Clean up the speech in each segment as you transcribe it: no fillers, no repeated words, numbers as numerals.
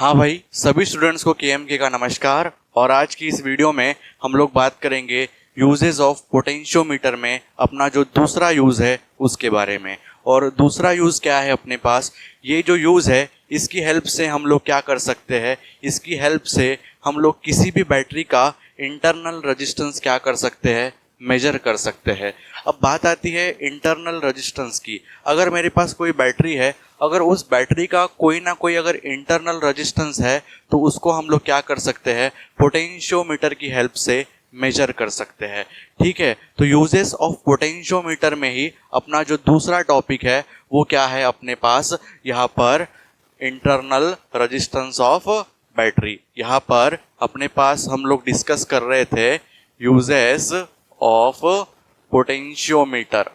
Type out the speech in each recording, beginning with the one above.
हाँ भाई, सभी स्टूडेंट्स को केएमके का नमस्कार। और आज की इस वीडियो में हम लोग बात करेंगे यूजेस ऑफ पोटेंशियोमीटर में अपना जो दूसरा यूज़ है उसके बारे में। और दूसरा यूज़ क्या है अपने पास, ये जो यूज़ है इसकी हेल्प से हम लोग क्या कर सकते हैं, इसकी हेल्प से हम लोग किसी भी बैटरी का इंटरनल रेजिस्टेंस क्या कर सकते हैं, मेजर कर सकते हैं। अब बात आती है इंटरनल रेजिस्टेंस की। अगर मेरे पास कोई बैटरी है, अगर उस बैटरी का कोई ना कोई अगर इंटरनल रेजिस्टेंस है तो उसको हम लोग क्या कर सकते हैं, पोटेंशियोमीटर की हेल्प से मेजर कर सकते हैं। ठीक है, तो यूजेस ऑफ पोटेंशियोमीटर में ही अपना जो दूसरा टॉपिक है वो क्या है अपने पास, यहाँ पर इंटरनल रेजिस्टेंस ऑफ बैटरी। यहाँ पर अपने पास हम लोग डिस्कस कर रहे थे यूजेस ऑफ पोटेंशियोमीटर।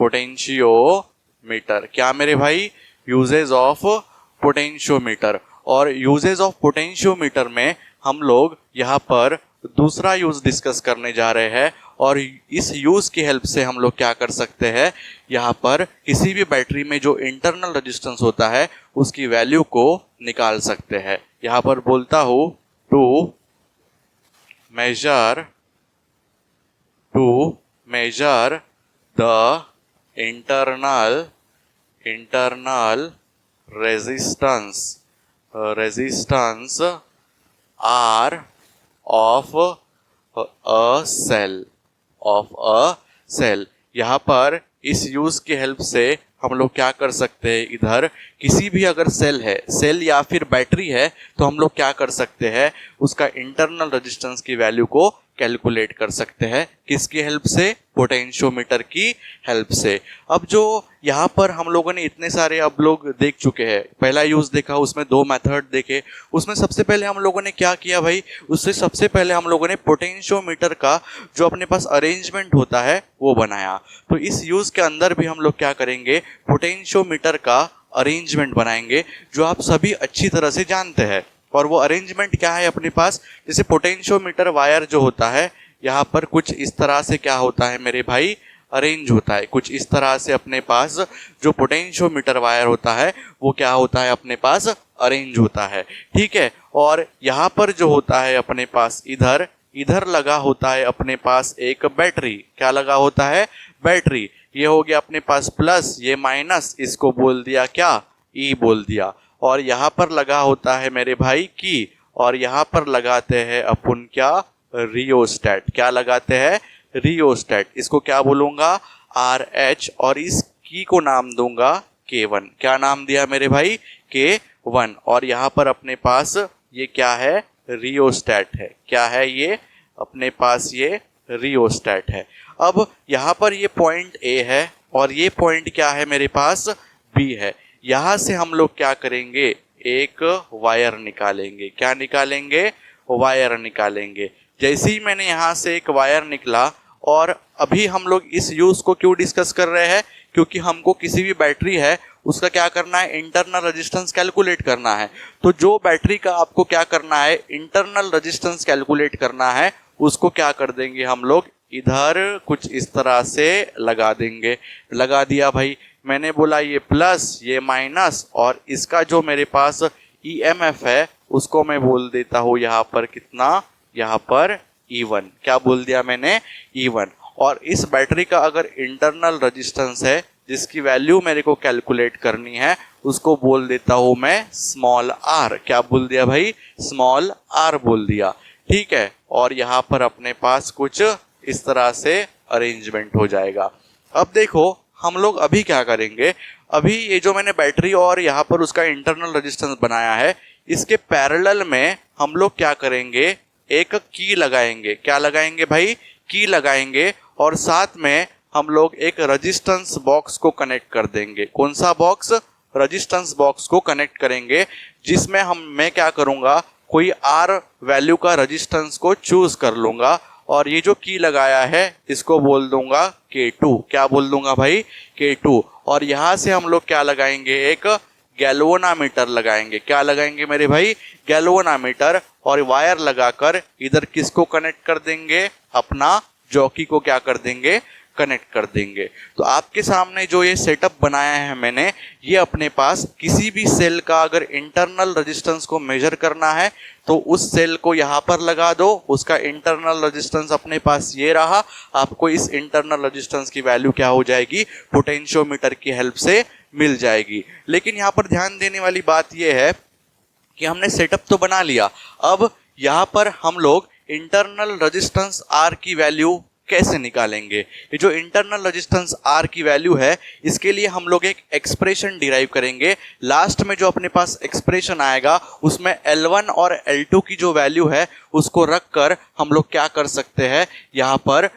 पोटेंशियोमीटर क्या मेरे भाई, यूजेज ऑफ पोटेंशियोमीटर। और यूजेज ऑफ पोटेंशियोमीटर में हम लोग यहाँ पर दूसरा यूज डिस्कस करने जा रहे हैं। और इस यूज की हेल्प से हम लोग क्या कर सकते हैं, यहाँ पर किसी भी बैटरी में जो इंटरनल रेजिस्टेंस होता है उसकी वैल्यू को निकाल सकते हैं। यहाँ पर बोलता हूँ to measure the internal resistance R of a cell। यहाँ पर इस यूज की हेल्प से हम लोग क्या कर सकते हैं, इधर किसी भी अगर सेल या फिर बैटरी है तो हम लोग क्या कर सकते हैं, उसका इंटरनल रेजिस्टेंस की वैल्यू को कैलकुलेट कर सकते हैं। किसकी हेल्प से, पोटेंशियोमीटर की हेल्प से। अब जो यहाँ पर हम लोगों ने इतने सारे अब लोग देख चुके हैं, पहला यूज देखा, उसमें दो मेथड देखे। उसमें सबसे पहले हम लोगों ने क्या किया भाई, उससे सबसे पहले हम लोगों ने पोटेंशियोमीटर का जो अपने पास अरेंजमेंट होता है वो बनाया। तो इस यूज के अंदर भी हम लोग क्या करेंगे, पोटेंशियोमीटर का अरेंजमेंट बनाएंगे, जो आप सभी अच्छी तरह से जानते हैं। और वो अरेंजमेंट क्या है अपने पास, जैसे पोटेंशियोमीटर वायर जो होता है यहाँ पर कुछ इस तरह से क्या होता है मेरे भाई, अरेंज होता है। कुछ इस तरह से अपने पास जो पोटेंशियोमीटर वायर होता है वो क्या होता है, अपने पास अरेंज होता है। ठीक है, और यहाँ पर जो होता है अपने पास इधर लगा होता है अपने पास एक बैटरी। क्या लगा होता है, बैटरी। ये हो गया अपने पास प्लस, ये माइनस, इसको बोल दिया क्या, ई बोल दिया। और यहाँ पर लगा होता है मेरे भाई की, और यहाँ पर लगाते हैं अपन क्या, रियोस्टेट। क्या लगाते हैं, रियोस्टेट। इसको क्या बोलूंगा, RH, और इस की को नाम दूंगा K1। क्या नाम दिया मेरे भाई, K1। और यहाँ पर अपने पास ये क्या है, रियोस्टेट है। क्या है ये, अपने पास ये रियोस्टेट है। अब यहाँ पर ये पॉइंट A है और ये पॉइंट क्या है मेरे पास, B है। यहाँ से हम लोग क्या करेंगे, एक वायर निकालेंगे। क्या निकालेंगे, वायर निकालेंगे। जैसे ही मैंने यहाँ से एक वायर निकला, और अभी हम लोग इस यूज को क्यों डिस्कस कर रहे हैं, क्योंकि हमको किसी भी बैटरी है उसका क्या करना है, इंटरनल रेजिस्टेंस कैलकुलेट करना है। तो जो बैटरी का आपको क्या करना है, इंटरनल रेजिस्टेंस कैलकुलेट करना है, उसको क्या कर देंगे हम लोग, इधर कुछ इस तरह से लगा देंगे। लगा दिया भाई, मैंने बोला ये प्लस, ये माइनस, और इसका जो मेरे पास EMF है उसको मैं बोल देता हूँ यहाँ पर कितना, यहाँ पर E1। क्या बोल दिया मैंने, E1। और इस बैटरी का अगर इंटरनल रेजिस्टेंस है जिसकी वैल्यू मेरे को कैलकुलेट करनी है, उसको बोल देता हूँ मैं स्मॉल r। क्या बोल दिया भाई, स्मॉल r बोल दिया। ठीक है, और यहाँ पर अपने पास कुछ इस तरह से अरेंजमेंट हो जाएगा। अब देखो हम लोग अभी क्या करेंगे, अभी ये जो मैंने बैटरी और यहाँ पर उसका इंटरनल रेजिस्टेंस बनाया है, इसके पैरेलल में हम लोग क्या करेंगे, एक की लगाएंगे। क्या लगाएंगे भाई, की लगाएंगे। और साथ में हम लोग एक रेजिस्टेंस बॉक्स को कनेक्ट कर देंगे। कौन सा बॉक्स, रेजिस्टेंस बॉक्स को कनेक्ट करेंगे, जिसमें मैं क्या करूँगा, कोई R वैल्यू का रेजिस्टेंस को चूज कर लूँगा। और ये जो की लगाया है इसको बोल दूंगा K2। क्या बोल दूंगा भाई, K2। और यहाँ से हम लोग क्या लगाएंगे, एक गैल्वेनोमीटर लगाएंगे। क्या लगाएंगे मेरे भाई, गैल्वेनोमीटर। और वायर लगाकर इधर किसको कनेक्ट कर देंगे, अपना जॉकी को क्या कर देंगे, कनेक्ट कर देंगे। तो आपके सामने जो ये सेटअप बनाया है मैंने, ये अपने पास किसी भी सेल का अगर इंटरनल रेजिस्टेंस को मेजर करना है तो उस सेल को यहाँ पर लगा दो, उसका इंटरनल रेजिस्टेंस अपने पास ये रहा, आपको इस इंटरनल रेजिस्टेंस की वैल्यू क्या हो जाएगी, पोटेंशियोमीटर की हेल्प से मिल जाएगी। लेकिन यहाँ पर ध्यान देने वाली बात ये है कि हमने सेटअप तो बना लिया, अब यहाँ पर हम लोग इंटरनल रेजिस्टेंस R की वैल्यू कैसे निकालेंगे। ये जो इंटरनल रेजिस्टेंस R की वैल्यू है, इसके लिए हम लोग एक एक्सप्रेशन डिराइव करेंगे। लास्ट में जो अपने पास एक्सप्रेशन आएगा उसमें L1 और L2 की जो वैल्यू है उसको रख कर हम लोग क्या कर सकते हैं, यहाँ पर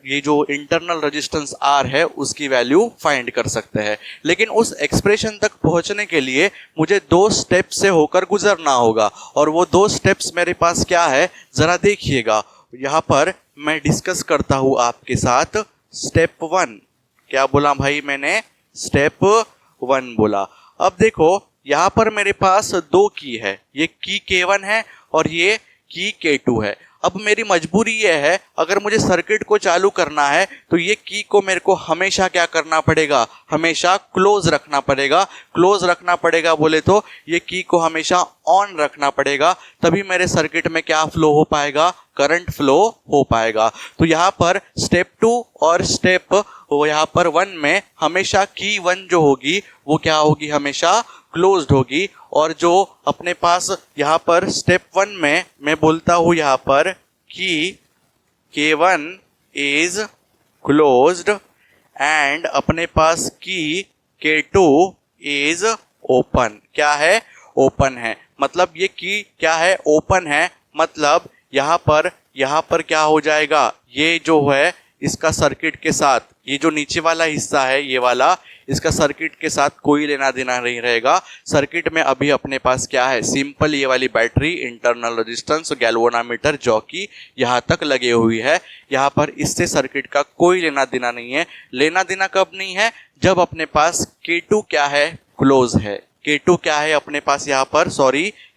ये जो इंटरनल रेजिस्टेंस R है उसकी वैल्यू फाइंड कर सकते हैं। लेकिन उस एक्सप्रेशन तक पहुंचने के लिए मुझे 2 स्टेप से होकर गुजरना होगा, और वो 2 स्टेप्स मेरे पास क्या है जरा देखिएगा। यहाँ पर मैं डिस्कस करता हूँ आपके साथ। स्टेप 1 क्या बोला भाई मैंने, स्टेप 1 बोला। अब देखो यहाँ पर मेरे पास 2 की है, ये की K1 है और ये की K2 है। अब मेरी मजबूरी ये है, अगर मुझे सर्किट को चालू करना है तो ये की को मेरे को हमेशा क्या करना पड़ेगा, हमेशा क्लोज रखना पड़ेगा। क्लोज रखना पड़ेगा बोले तो ये की को हमेशा ऑन रखना पड़ेगा, तभी मेरे सर्किट में क्या फ्लो हो पाएगा, करंट फ्लो हो पाएगा। तो यहाँ पर स्टेप 2 और स्टेप यहाँ पर 1 में हमेशा की 1 जो होगी वो क्या होगी, हमेशा क्लोज्ड होगी। और जो अपने पास यहाँ पर स्टेप 1 में मैं बोलता हूँ यहाँ पर कि K1 इज क्लोज्ड एंड अपने पास की K2 इज ओपन। क्या है, ओपन है। मतलब ये की क्या है, ओपन है। मतलब यहाँ पर क्या हो जाएगा, ये जो है इसका सर्किट के साथ, ये जो नीचे वाला हिस्सा है ये वाला, इसका सर्किट के साथ कोई लेना देना नहीं रहेगा। सर्किट में अभी अपने पास क्या है, सिंपल ये वाली बैटरी, इंटरनल रेजिस्टेंस, गैल्वेनोमीटर जो कि यहाँ तक लगे हुई है। यहाँ पर इससे सर्किट का कोई लेना देना नहीं है। लेना देना कब नहीं है, जब अपने पास K2 क्या है, क्लोज है। K2 क्या है अपने पास यहाँ पर,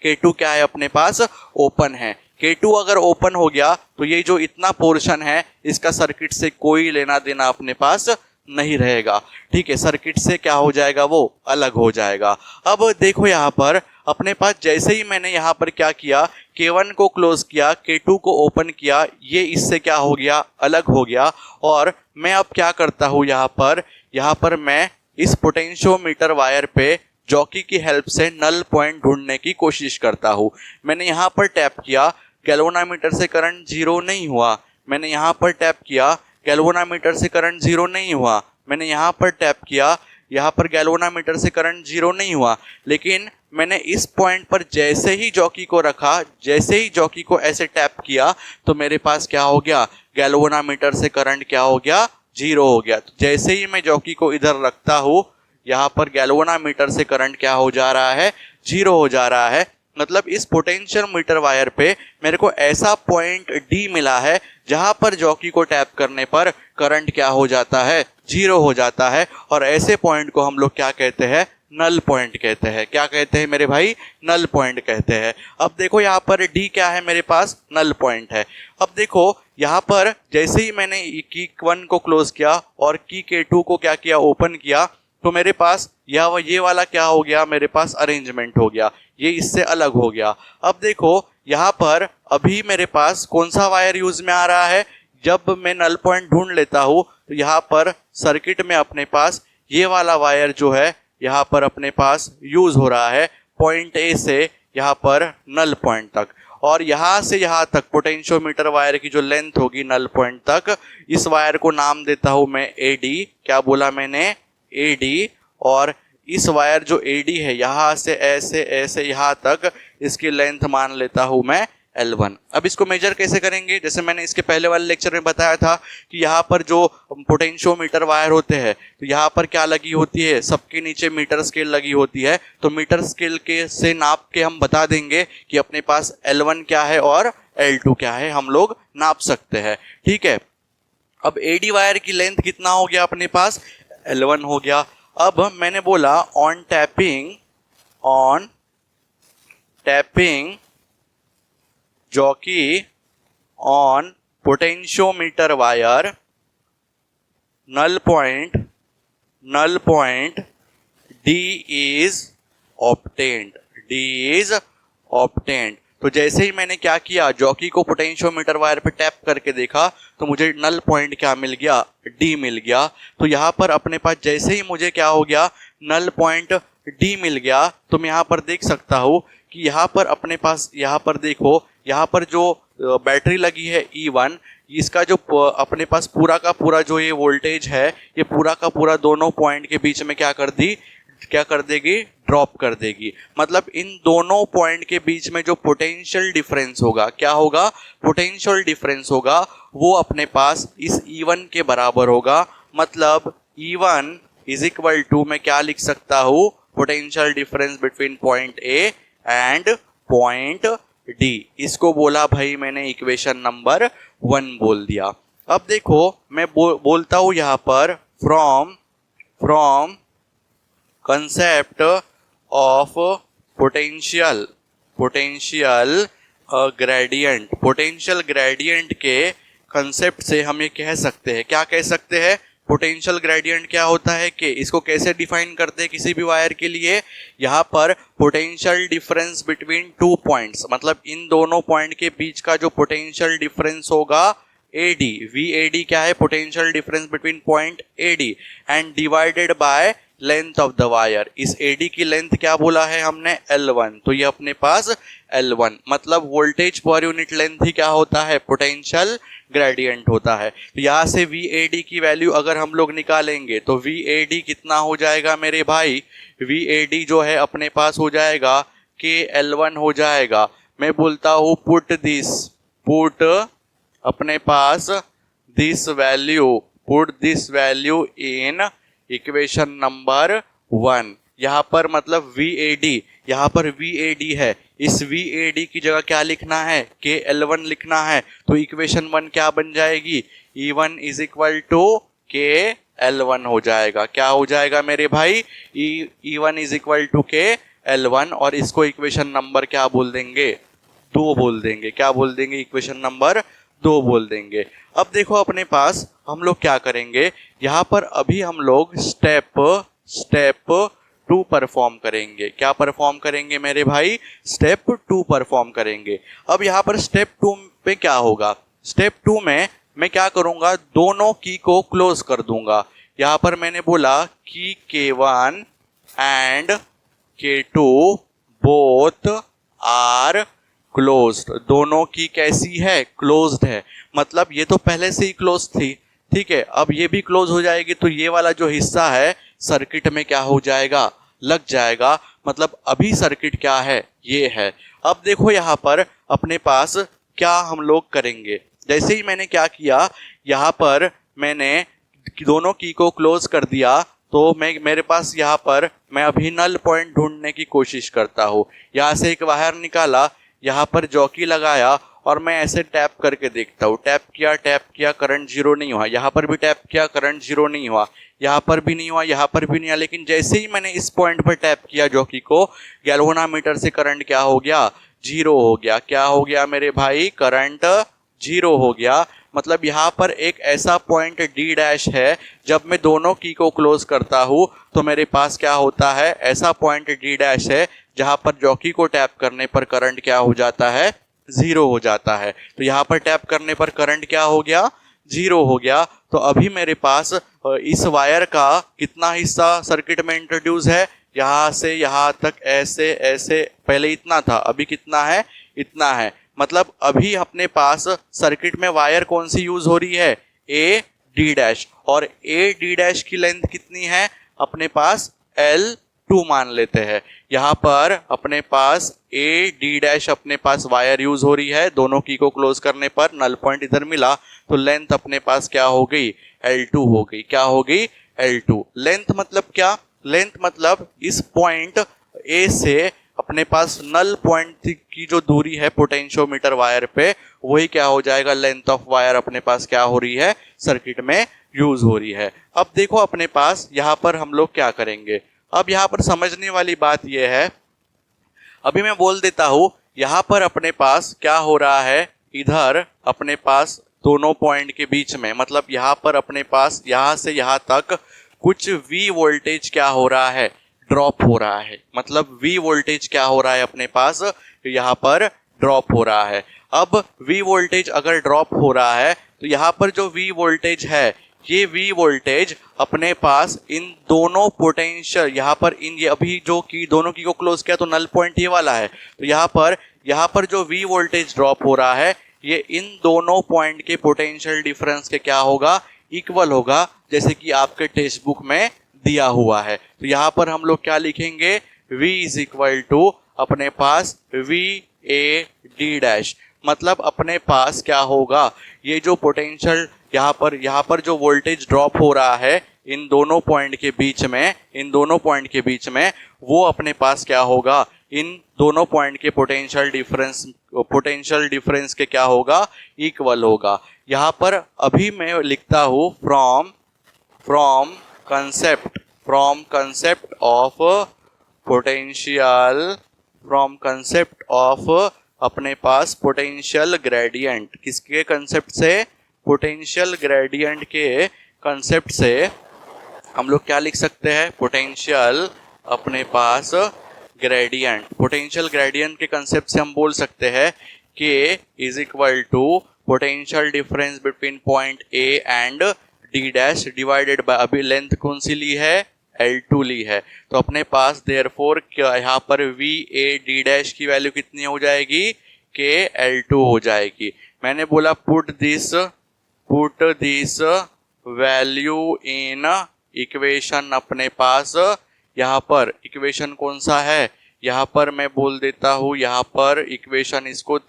K2 क्या है अपने पास, ओपन है। K2 अगर ओपन हो गया तो ये जो इतना पोर्शन है इसका सर्किट से कोई लेना देना अपने पास नहीं रहेगा। ठीक है, सर्किट से क्या हो जाएगा, वो अलग हो जाएगा। अब देखो यहाँ पर अपने पास जैसे ही मैंने यहाँ पर क्या किया, K1 को क्लोज किया, K2 को ओपन किया, ये इससे क्या हो गया, अलग हो गया। और मैं अब क्या करता हूँ, यहाँ पर मैं इस पोटेंशियोमीटर वायर पे जॉकी की हेल्प से नल पॉइंट ढूंढने की कोशिश करता हूँ। मैंने यहाँ पर टैप किया, गैल्वेनोमीटर से करंट 0 नहीं हुआ। मैंने यहाँ पर टैप किया, गैल्वेनोमीटर से करंट 0 नहीं हुआ। मैंने यहाँ पर टैप किया, यहाँ पर गैल्वेनोमीटर से करंट 0 नहीं हुआ। लेकिन मैंने इस पॉइंट पर जैसे ही जॉकी को रखा, जैसे ही जॉकी को ऐसे टैप किया तो मेरे पास क्या हो गया, गैल्वेनोमीटर से करंट क्या हो गया, 0 हो गया। तो जैसे ही मैं जॉकी को इधर रखता हूँ, यहाँ पर गैल्वेनोमीटर से करंट क्या हो जा रहा है, 0 हो जा रहा है। मतलब इस पोटेंशियोमीटर वायर पे मेरे को ऐसा पॉइंट D मिला है जहां पर जॉकी को टैप करने पर करंट क्या हो जाता है, 0 हो जाता है। और ऐसे पॉइंट को हम लोग क्या कहते हैं, नल पॉइंट कहते हैं। क्या कहते हैं मेरे भाई, नल पॉइंट कहते हैं। अब देखो यहाँ पर D क्या है मेरे पास, नल पॉइंट है। अब देखो यहाँ पर जैसे ही मैंने की 1 को क्लोज किया और की K2 को क्या किया, ओपन किया, तो मेरे पास ये वाला क्या हो गया, मेरे पास अरेंजमेंट हो गया, ये इससे अलग हो गया। अब देखो यहाँ पर अभी मेरे पास कौन सा वायर यूज में आ रहा है, जब मैं नल पॉइंट ढूंढ लेता हूँ तो यहाँ पर सर्किट में अपने पास ये वाला वायर जो है यहाँ पर अपने पास यूज हो रहा है, पॉइंट A से यहाँ पर नल पॉइंट तक। और यहाँ से यहाँ तक पोटेंशियोमीटर वायर की जो लेंथ होगी नल पॉइंट तक, इस वायर को नाम देता हूँ मैं AD। क्या बोला मैंने, AD। और इस वायर जो AD है यहाँ से ऐसे ऐसे यहाँ तक, इसकी लेंथ मान लेता हूँ मैं L1। अब इसको मेजर कैसे करेंगे, जैसे मैंने इसके पहले वाले लेक्चर में बताया था कि यहाँ पर जो पोटेंशियोमीटर वायर होते हैं तो यहाँ पर क्या लगी होती है, सबके नीचे मीटर स्केल लगी होती है। तो मीटर स्केल के से नाप के हम बता देंगे कि अपने पास L1 क्या है और L2 क्या है, हम लोग नाप सकते हैं। ठीक है, अब AD वायर की लेंथ कितना हो गया अपने पास, L1 हो गया। अब मैंने बोला on tapping jockey on potentiometer wire null point D is obtained। तो जैसे ही मैंने क्या किया, जॉकी को पोटेंशियोमीटर वायर पे टैप करके देखा तो मुझे नल पॉइंट क्या मिल गया, डी मिल गया। तो यहाँ पर अपने पास जैसे ही मुझे क्या हो गया, नल पॉइंट डी मिल गया, तो मैं यहाँ पर देख सकता हूँ कि यहाँ पर अपने पास, यहाँ पर देखो, यहाँ पर जो बैटरी लगी है E1, इसका जो अपने पास पूरा का पूरा जो ये वोल्टेज है, ये पूरा का पूरा दोनों पॉइंट के बीच में क्या कर देगी, ड्रॉप कर देगी। मतलब इन दोनों पॉइंट के बीच में जो पोटेंशियल डिफरेंस होगा, क्या होगा, पोटेंशियल डिफरेंस होगा, वो अपने पास इस E1 के बराबर होगा। मतलब E1 इज इक्वल टू, मैं क्या लिख सकता हूँ, potential difference between point A and point D. इसको बोला भाई मैंने इक्वेशन नंबर 1 बोल दिया। अब देखो मैं बोलता हूँ यहाँ पर from concept of potential gradient के कंसेप्ट से हम ये कह सकते हैं, क्या कह सकते हैं, पोटेंशियल ग्रेडियंट क्या होता है, कि इसको कैसे डिफाइन करते हैं किसी भी वायर के लिए, यहाँ पर potential difference between two points, मतलब इन दोनों पॉइंट के बीच का जो पोटेंशियल डिफरेंस होगा AD, VAD क्या है, potential difference between point AD, and divided by length of the wire. इस AD की लेंथ क्या बोला है हमने, L1, तो ये अपने पास L1, मतलब वोल्टेज पर यूनिट लेंथ ही क्या होता है, पोटेंशियल ग्रेडियंट होता है। तो यहाँ से VAD की वैल्यू अगर हम लोग निकालेंगे तो VAD कितना हो जाएगा मेरे भाई, VAD जो है अपने पास हो जाएगा KL1 हो जाएगा। मैं बोलता हूँ पुट अपने पास this value in equation number 1। यहाँ पर मतलब VAD, यहाँ पर VAD है, इस VAD की जगह क्या लिखना है, KL1 लिखना है। तो इक्वेशन 1 क्या बन जाएगी, E1 is equal to KL1 हो जाएगा। क्या हो जाएगा मेरे भाई, E1 is equal to KL1, और इसको इक्वेशन नंबर क्या बोल देंगे, 2 बोल देंगे। क्या बोल देंगे, इक्वेशन नंबर 2 बोल देंगे। अब देखो अपने पास हम लोग क्या करेंगे, यहाँ पर अभी हम लोग स्टेप 2 परफॉर्म करेंगे। क्या परफॉर्म करेंगे मेरे भाई, स्टेप 2 परफॉर्म करेंगे। अब यहाँ पर स्टेप 2 पे क्या होगा, स्टेप 2 में मैं क्या करूँगा, दोनों की को क्लोज कर दूंगा। यहाँ पर मैंने बोला कि K1 and K2 both are closed, दोनों की कैसी है, क्लोज्ड है। मतलब ये तो पहले से ही क्लोज थी, ठीक है, अब ये भी क्लोज हो जाएगी, तो ये वाला जो हिस्सा है सर्किट में क्या हो जाएगा, लग जाएगा। मतलब अभी सर्किट क्या है, ये है। अब देखो यहाँ पर अपने पास क्या हम लोग करेंगे, जैसे ही मैंने क्या किया, यहाँ पर मैंने दोनों की को क्लोज कर दिया, तो मेरे पास यहाँ पर मैं अभी नल पॉइंट ढूंढने की कोशिश करता हूँ। यहाँ से एक वायर निकाला, यहाँ पर जॉकी लगाया, और मैं ऐसे टैप करके देखता हूँ, टैप किया, करंट 0 नहीं हुआ। यहाँ पर भी टैप किया, करंट 0 नहीं हुआ। यहाँ पर भी नहीं हुआ, यहाँ पर भी नहीं हुआ। लेकिन जैसे ही मैंने इस पॉइंट पर टैप किया जॉकी को, गैल्वेनोमीटर से करंट क्या हो गया, 0 हो गया। क्या हो गया मेरे भाई, करंट 0 हो गया। मतलब यहाँ पर एक ऐसा पॉइंट D' है, जब मैं दोनों की को क्लोज करता हूँ तो मेरे पास क्या होता है, ऐसा पॉइंट D' है जहाँ पर जॉकी को टैप करने पर करंट क्या हो जाता है, 0 हो जाता है। तो यहाँ पर टैप करने पर करंट क्या हो गया, 0 हो गया। तो अभी मेरे पास इस वायर का कितना हिस्सा सर्किट में इंट्रोड्यूस है, यहाँ से यहाँ तक ऐसे ऐसे, पहले इतना था, अभी कितना है, इतना है। मतलब अभी अपने पास सर्किट में वायर कौन सी यूज हो रही है, AD', और AD' की लेंथ कितनी है अपने पास, L2 मान लेते हैं। यहाँ पर अपने पास AD' अपने पास वायर यूज हो रही है, दोनों की को क्लोज करने पर नल पॉइंट इधर मिला, तो लेंथ अपने पास क्या हो गई, L2 हो गई। क्या हो गई, L2। लेंथ मतलब क्या, लेंथ मतलब इस पॉइंट A से अपने पास नल पॉइंट की जो दूरी है पोटेंशियोमीटर वायर पे, वही क्या हो जाएगा, लेंथ ऑफ वायर अपने पास क्या हो रही है, सर्किट में यूज हो रही है। अब देखो अपने पास यहाँ पर हम लोग क्या करेंगे। अब यहाँ पर समझने वाली बात यह है, अभी मैं बोल देता हूँ, यहाँ पर अपने पास क्या हो रहा है, इधर अपने पास दोनों पॉइंट के बीच में, मतलब यहाँ पर अपने पास यहाँ से यहाँ तक कुछ V वोल्टेज क्या हो रहा है, ड्रॉप हो रहा है। मतलब V वोल्टेज क्या हो रहा है अपने पास, यहाँ पर ड्रॉप हो रहा है। अब V वोल्टेज अगर ड्रॉप हो रहा है तो यहाँ पर जो V वोल्टेज है, ये V वोल्टेज अपने पास इन दोनों पोटेंशियल, यहाँ पर इन ये अभी जो की दोनों की को क्लोज किया तो नल पॉइंट ये वाला है, तो यहाँ पर जो V वोल्टेज ड्रॉप हो रहा है ये इन दोनों पॉइंट के पोटेंशियल डिफरेंस के क्या होगा, इक्वल होगा, जैसे कि आपके टेक्स्ट बुक में दिया हुआ है। तो यहाँ पर हम लोग क्या लिखेंगे, V इज इक्वल टू अपने पास V A D डैश, मतलब अपने पास क्या होगा, ये जो पोटेंशियल यहाँ पर जो वोल्टेज ड्रॉप हो रहा है इन दोनों पॉइंट के बीच में, वो अपने पास क्या होगा, इन दोनों पॉइंट के पोटेंशियल डिफरेंस के क्या होगा, इक्वल होगा। यहाँ पर अभी मैं लिखता हूँ फ्रॉम कंसेप्ट ऑफ पोटेंशियल, अपने पास पोटेंशियल ग्रेडियंट, किसके कंसेप्ट से, पोटेंशियल ग्रेडियंट के कंसेप्ट से हम लोग क्या लिख सकते हैं, पोटेंशियल अपने पास ग्रेडियंट, पोटेंशियल ग्रेडियंट के कंसेप्ट से हम बोल सकते हैं K is equal to potential difference between point A and D dash divided by, अभी लेंथ कौन सी ली है, L2 ली है, तो अपने पास देयरफॉर यहाँ पर VAD डैश की वैल्यू कितनी हो जाएगी, K L2 हो जाएगी। मैंने बोला put this value in equation, अपने पास यहाँ पर इक्वेशन कौन सा है, यहाँ पर मैं बोल देता हूँ, यहाँ पर इक्वेशन इसको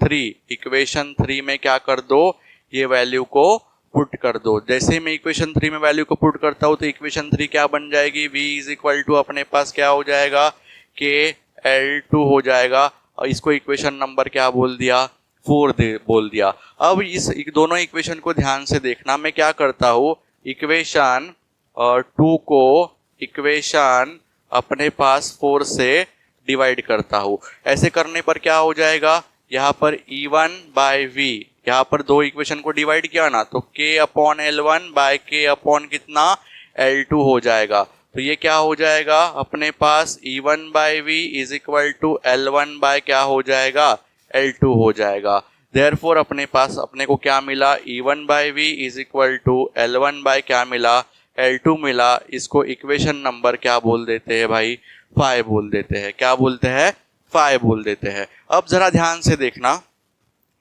इक्वेशन 3 में क्या कर दो, ये वैल्यू को पुट कर दो। जैसे मैं इक्वेशन 3 में वैल्यू को पुट करता हूँ तो इक्वेशन 3 क्या बन जाएगी, V इज इक्वल टू अपने पास क्या हो जाएगा, K L2 हो जाएगा, और इसको इक्वेशन नंबर क्या बोल दिया, 4 बोल दिया। अब इस दोनों इक्वेशन को ध्यान से देखना, मैं क्या करता हूँ, इक्वेशन 2 को इक्वेशन अपने पास 4 से डिवाइड करता हूँ। ऐसे करने पर क्या हो जाएगा, यहाँ पर E1 बाय V, यहाँ पर दो इक्वेशन को डिवाइड किया ना, तो K upon L1 by K upon कितना, L2 हो जाएगा। तो ये क्या हो जाएगा, अपने पास E1 by V is equal to L1 by क्या हो जाएगा, L2 हो जाएगा। देयरफॉर अपने पास अपने को क्या मिला, E1 by V is equal to L1 by क्या मिला, L2 मिला। इसको इक्वेशन नंबर क्या बोल देते हैं भाई, 5 बोल देते हैं। क्या बोलते हैं, 5 बोल देते हैं। अब जरा ध्यान से देखना,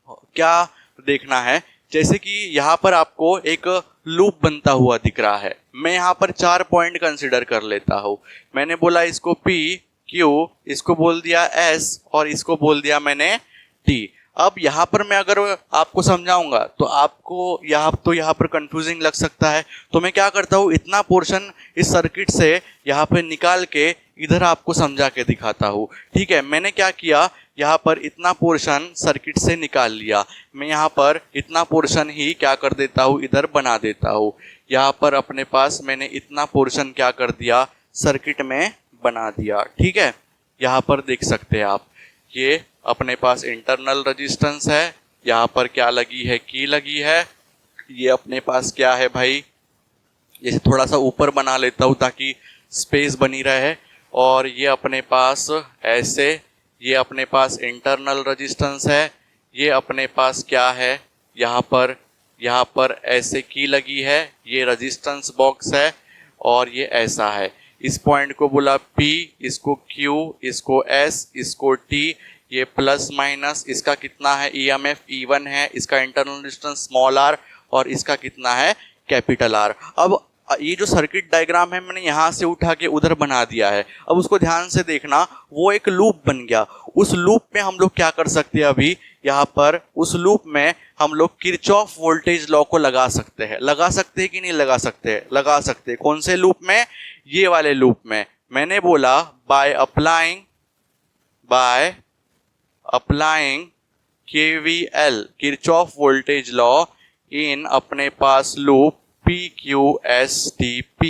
क्या देखना है, जैसे कि यहाँ पर आपको एक लूप बनता हुआ दिख रहा है। मैं यहाँ पर 4 पॉइंट कंसिडर कर लेता हूँ। मैंने बोला इसको P Q, इसको बोल दिया S और इसको बोल दिया मैंने T। अब यहाँ पर मैं अगर आपको समझाऊंगा तो आपको यहाँ पर कंफ्यूजिंग लग सकता है, तो मैं क्या करता हूँ, इतना पोर्शन इस सर्किट से यहाँ पे निकाल के इधर आपको समझा के दिखाता हूँ। ठीक है, मैंने क्या किया, यहाँ पर इतना पोर्शन सर्किट से निकाल लिया। मैं यहाँ पर इतना पोर्शन ही क्या कर देता हूँ, इधर बना देता हूँ। यहाँ पर अपने पास मैंने इतना पोर्शन क्या कर दिया, सर्किट में बना दिया। ठीक है, यहाँ पर देख सकते हैं आप, ये अपने पास इंटरनल रेजिस्टेंस है, यहाँ पर क्या लगी है, की लगी है। ये अपने पास क्या है भाई, जैसे थोड़ा सा ऊपर बना लेता हूँ ताकि स्पेस बनी रहे। और ये अपने पास ऐसे, ये अपने पास इंटरनल रेजिस्टेंस है। ये अपने पास क्या है, यहाँ पर ऐसे की लगी है, ये रेजिस्टेंस बॉक्स है। और ये ऐसा है, इस पॉइंट को बोला P, इसको Q, इसको S, इसको T। ये प्लस माइनस, इसका कितना है, EMF E1 है, इसका इंटरनल रेजिस्टेंस स्मॉल r, और इसका कितना है, कैपिटल R। अब ये जो सर्किट डायग्राम है मैंने यहाँ से उठा के उधर बना दिया है। अब उसको ध्यान से देखना, वो एक लूप बन गया। उस लूप में हम लोग क्या कर सकते हैं, अभी यहाँ पर उस लूप में हम लोग किरचॉफ वोल्टेज लॉ को लगा सकते हैं। लगा सकते हैं कि नहीं लगा सकते हैं, लगा सकते हैं। कौन से लूप में, ये वाले लूप में। मैंने बोला by applying KVL, Kirchhoff voltage law, in अपने पास लूप PQSTP।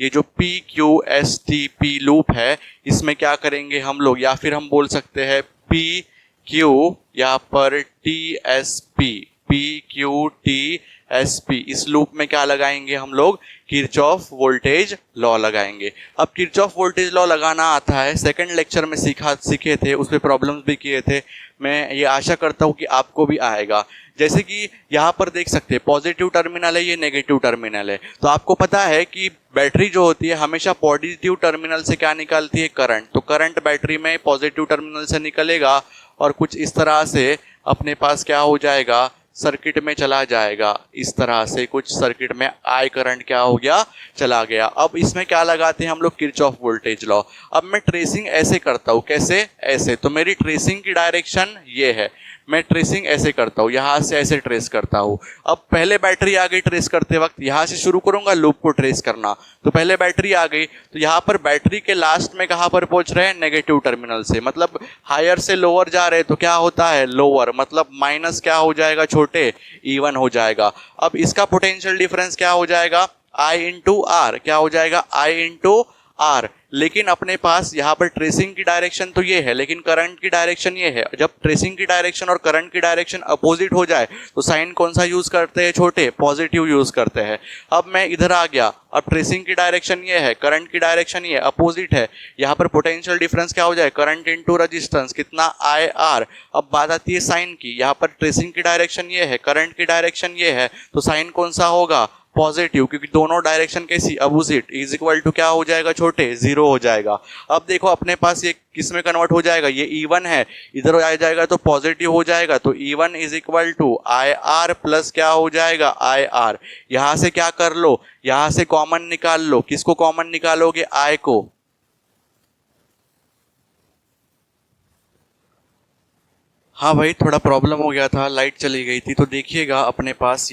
ये जो PQSTP लूप है, इसमें क्या करेंगे हम लोग, या फिर हम बोल सकते हैं PQ, यहाँ पर TSP, PQTSP, इस लूप में क्या लगाएंगे हम लोग, किरचॉफ वोल्टेज लॉ लगाएंगे। अब किरचॉफ वोल्टेज लॉ लगाना आता है, सेकंड लेक्चर में सीखे थे, उस पर प्रॉब्लम्स भी किए थे। मैं ये आशा करता हूँ कि आपको भी आएगा। जैसे कि यहाँ पर देख सकते हैं पॉजिटिव टर्मिनल है, ये नेगेटिव टर्मिनल है। तो आपको पता है कि बैटरी जो होती है हमेशा पॉजिटिव टर्मिनल से क्या निकालती है, करंट। तो करंट बैटरी में पॉजिटिव टर्मिनल से निकलेगा और कुछ इस तरह से अपने पास क्या हो जाएगा, सर्किट में चला जाएगा। इस तरह से कुछ सर्किट में आई करंट क्या हो गया, चला गया। अब इसमें क्या लगाते हैं हम लोग, किरचॉफ वोल्टेज लॉ। अब मैं ट्रेसिंग ऐसे करता हूँ, कैसे, ऐसे। तो मेरी ट्रेसिंग की डायरेक्शन ये है, मैं ट्रेसिंग ऐसे करता हूँ, यहाँ से ऐसे ट्रेस करता हूँ। अब पहले बैटरी आ गई, ट्रेस करते वक्त यहाँ से शुरू करूंगा लूप को ट्रेस करना। तो पहले बैटरी आ गई, तो यहाँ पर बैटरी के लास्ट में कहाँ पर पहुंच रहे हैं, नेगेटिव टर्मिनल से, मतलब हायर से लोअर जा रहे हैं। तो क्या होता है, लोअर, मतलब माइनस क्या हो जाएगा, छोटे, E1 हो जाएगा। अब इसका पोटेंशियल डिफरेंस क्या हो जाएगा, I इंटू आर, क्या हो जाएगा, I इंटू आर। लेकिन अपने पास यहाँ पर ट्रेसिंग की डायरेक्शन तो ये है, लेकिन करंट की डायरेक्शन ये है। जब ट्रेसिंग की डायरेक्शन और करंट की डायरेक्शन अपोजिट हो जाए तो साइन कौन सा यूज करते हैं, छोटे, पॉजिटिव यूज करते हैं। अब मैं इधर आ गया, अब ट्रेसिंग की डायरेक्शन ये है, करंट की डायरेक्शन ये अपोजिट है। यहाँ पर पोटेंशियल डिफरेंस क्या हो जाए, करंट इंटू रजिस्टेंस, कितना, IR। अब बात आती है साइन की, यहाँ पर ट्रेसिंग की डायरेक्शन ये है, करंट की डायरेक्शन ये है, तो साइन कौन सा होगा, पॉजिटिव, क्योंकि दोनों डायरेक्शन कैसी, अपोजिट, इज इक्वल टू क्या हो जाएगा, छोटे, 0 हो जाएगा। अब देखो अपने पास ये किस में कन्वर्ट हो जाएगा, ये E1 है, इधर आ जाएगा तो पॉजिटिव हो जाएगा। तो E1 is equal to IR plus क्या हो जाएगा, IR। यहां से क्या कर लो, यहां से कॉमन निकाल लो। किसको कॉमन निकालोगे, I को। हाँ भाई, थोड़ा प्रॉब्लम हो गया था, लाइट चली गई थी। तो देखिएगा अपने पास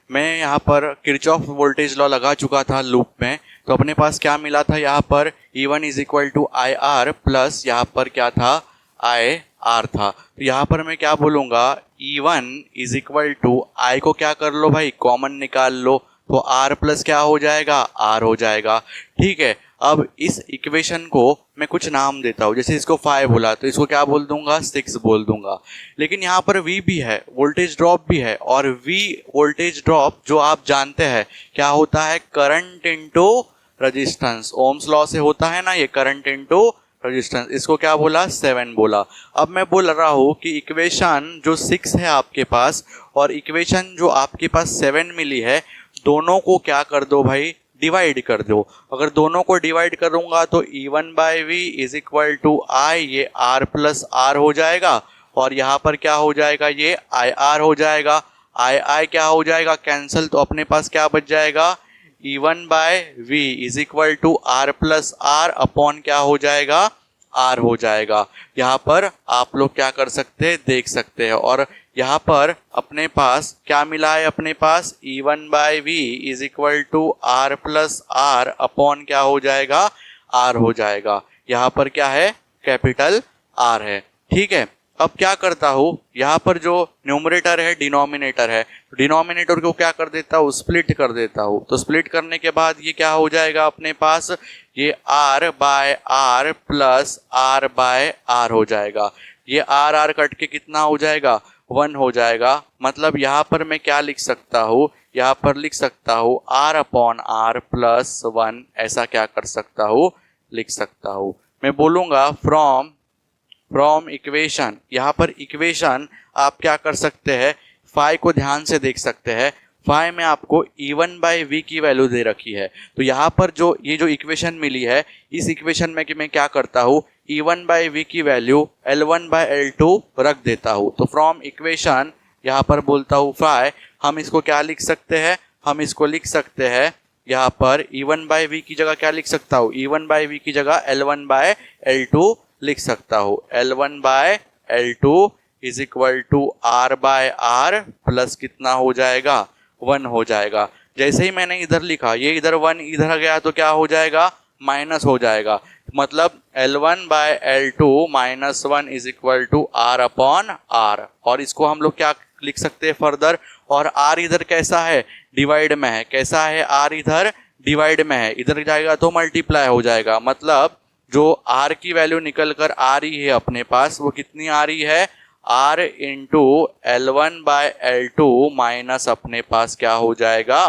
मैं यहाँ पर किरचॉफ वोल्टेज लॉ लगा चुका था लूप में। तो अपने पास क्या मिला था, यहाँ पर E1 is equal to IR plus यहाँ पर क्या था, IR था। तो यहाँ पर मैं क्या बोलूँगा, E1 is equal to I को क्या कर लो भाई, कॉमन निकाल लो। तो R प्लस क्या हो जाएगा, R हो जाएगा। ठीक है, अब इस इक्वेशन को मैं कुछ नाम देता हूँ। जैसे इसको 5 बोला तो इसको क्या बोल दूंगा, 6 बोल दूंगा। लेकिन यहाँ पर V भी है, वोल्टेज ड्रॉप भी है, और V वोल्टेज ड्रॉप जो आप जानते हैं क्या होता है, current into resistance. Ohm's law से होता है ना ये, करंट इनटू रेजिस्टेंस। इसको क्या बोला, 7 बोला। अब मैं बोल रहा हूँ कि इक्वेशन जो 6 है आपके पास और इक्वेशन जो आपके पास 7 मिली है, दोनों को क्या कर दो भाई, डिवाइड कर दो। अगर दोनों को डिवाइड करूंगा तो E1 by V is equal to I, ये R प्लस R हो जाएगा, और यहाँ पर क्या हो जाएगा, ये IR हो जाएगा। I क्या हो जाएगा, कैंसिल। तो अपने पास क्या बच जाएगा, E1 by V is equal to R plus R upon क्या हो जाएगा, R हो जाएगा। यहाँ पर आप लोग क्या कर सकते हैं, देख सकते हैं। और यहाँ पर अपने पास क्या मिला है, अपने पास E1 by V is equal to R plus R upon क्या हो जाएगा, R हो जाएगा। यहाँ पर क्या है, कैपिटल R है। ठीक है, अब क्या करता हूँ, यहाँ पर जो न्यूमरेटर है डिनोमिनेटर है, डिनोमिनेटर को क्या कर देता हूँ, स्प्लिट कर देता हूँ। तो स्प्लिट करने के बाद ये क्या हो जाएगा अपने पास, ये R by R plus R by R हो जाएगा। ये R कट के कितना हो जाएगा, 1 हो जाएगा। मतलब यहाँ पर मैं क्या लिख सकता हूँ, यहाँ पर लिख सकता हूँ R अपॉन R प्लस 1, ऐसा क्या कर सकता हूँ, लिख सकता हूँ। मैं बोलूँगा फ्रॉम इक्वेशन, यहाँ पर इक्वेशन आप क्या कर सकते हैं, फाई को ध्यान से देख सकते हैं। फाई में आपको E1 बाई V की वैल्यू दे रखी है। तो यहाँ पर जो ये जो इक्वेशन मिली है, इस इक्वेशन में कि मैं क्या करता हूँ, E1 बाई V की वैल्यू L1 बाई L2 रख देता हूँ। तो फ्रॉम इक्वेशन यहाँ पर बोलता हूँ फाई, हम इसको क्या लिख सकते हैं, हम इसको लिख सकते हैं यहाँ पर E1 बाई V की जगह क्या लिख सकता हूँ, E1 बाई V की जगह L1 बाय L2 लिख सकता हूँ। L1 by L2 is equal to R by R plus कितना हो जाएगा, 1 हो जाएगा। जैसे ही मैंने इधर लिखा, ये इधर 1 इधर गया तो क्या हो जाएगा, माइनस हो जाएगा। मतलब L1 by L2 minus 1 is equal to R upon R। और इसको हम लोग क्या लिख सकते हैं फर्दर, और R इधर कैसा है, डिवाइड में है। कैसा है, R इधर डिवाइड में है, इधर जाएगा तो मल्टीप्लाई हो जाएगा। मतलब जो R की वैल्यू निकल कर आ रही है अपने पास, वो कितनी आ रही है, R into L1 by L2 minus अपने पास क्या हो जाएगा,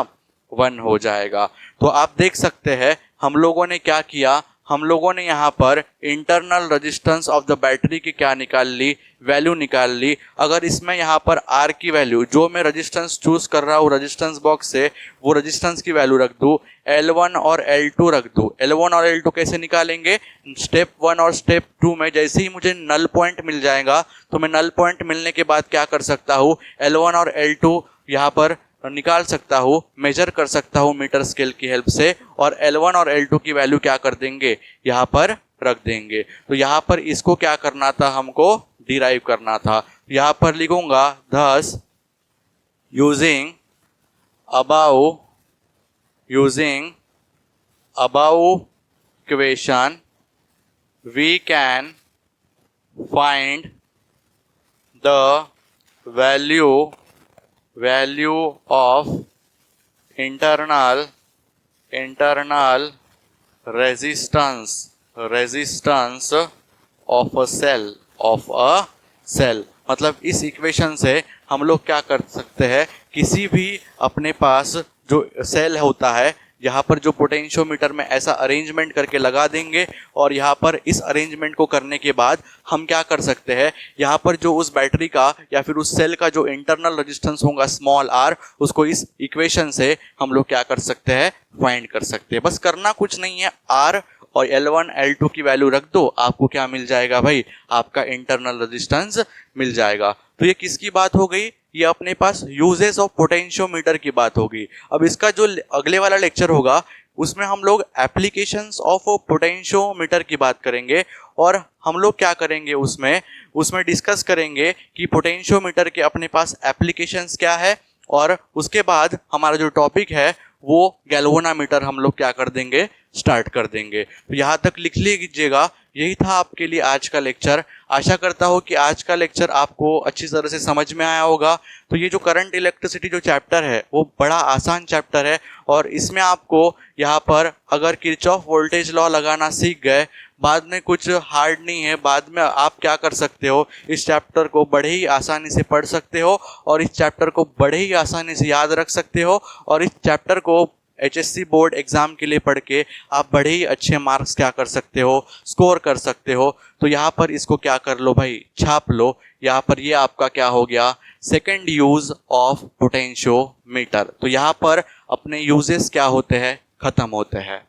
1 हो जाएगा। तो आप देख सकते हैं हम लोगों ने क्या किया, हम लोगों ने यहाँ पर internal resistance of the battery की क्या निकाल ली, वैल्यू निकाल ली। अगर इसमें यहाँ पर R की वैल्यू, जो मैं रेजिस्टेंस चूज कर रहा हूँ रेजिस्टेंस बॉक्स से, वो रेजिस्टेंस की वैल्यू रख दूँ, L1 और L2 रख दूँ। L1 और L2 कैसे निकालेंगे, स्टेप 1 और स्टेप 2 में जैसे ही मुझे नल पॉइंट मिल जाएगा तो मैं नल पॉइंट मिलने के बाद क्या कर सकता हूँ, L1 और L2 यहाँ पर निकाल सकता हूँ, मेजर कर सकता हूँ मीटर स्केल की हेल्प से, और L1 और L2 की वैल्यू क्या कर देंगे, यहाँ पर रख देंगे। तो यहाँ पर इसको क्या करना था, हमको डिराइव करना था। यहाँ पर लिखूंगा thus using above equation we can find the value of internal resistance of a cell। मतलब इस इक्वेशन से हम लोग क्या कर सकते हैं, किसी भी अपने पास जो सेल होता है यहाँ पर जो पोटेंशियोमीटर में ऐसा अरेंजमेंट करके लगा देंगे, और यहाँ पर इस अरेंजमेंट को करने के बाद हम क्या कर सकते हैं, यहाँ पर जो उस बैटरी का या फिर उस सेल का जो इंटरनल रेजिस्टेंस होगा स्मॉल r, उसको इस इक्वेशन से हम लोग क्या कर सकते हैं, फाइंड कर सकते हैं। बस करना कुछ नहीं है, r और L1 L2 की वैल्यू रख दो, आपको क्या मिल जाएगा भाई, आपका इंटरनल रेजिस्टेंस मिल जाएगा। तो ये किसकी बात हो गई, ये अपने पास यूजेस ऑफ पोटेंशियोमीटर की बात होगी। अब इसका जो अगले वाला लेक्चर होगा उसमें हम लोग एप्लीकेशंस ऑफ पोटेंशियोमीटर की बात करेंगे, और हम लोग क्या करेंगे उसमें डिस्कस करेंगे कि पोटेंशियोमीटर के अपने पास एप्लीकेशंस क्या है, और उसके बाद हमारा जो टॉपिक है वो गैल्वेनोमीटर हम लोग क्या कर देंगे, स्टार्ट कर देंगे। तो यहाँ तक लिख लीजिएगा। यही था आपके लिए आज का लेक्चर। आशा करता हूँ कि आज का लेक्चर आपको अच्छी तरह से समझ में आया होगा। तो ये जो करंट इलेक्ट्रिसिटी जो चैप्टर है वो बड़ा आसान चैप्टर है, और इसमें आपको यहाँ पर अगर किरचॉफ वोल्टेज लॉ लगाना सीख गए, बाद में कुछ हार्ड नहीं है, बाद में आप क्या कर सकते हो, इस चैप्टर को बड़े ही आसानी से पढ़ सकते हो, और इस चैप्टर को बड़े ही आसानी से याद रख सकते हो, और इस चैप्टर को HSC बोर्ड एग्जाम के लिए पढ़ के आप बड़े ही अच्छे मार्क्स क्या कर सकते हो, स्कोर कर सकते हो। तो यहाँ पर इसको क्या कर लो भाई, छाप लो। यहाँ पर ये आपका क्या हो गया, सेकंड यूज ऑफ पोटेंशियोमीटर। तो यहाँ पर अपने यूजेस क्या होते हैं, खत्म होते हैं।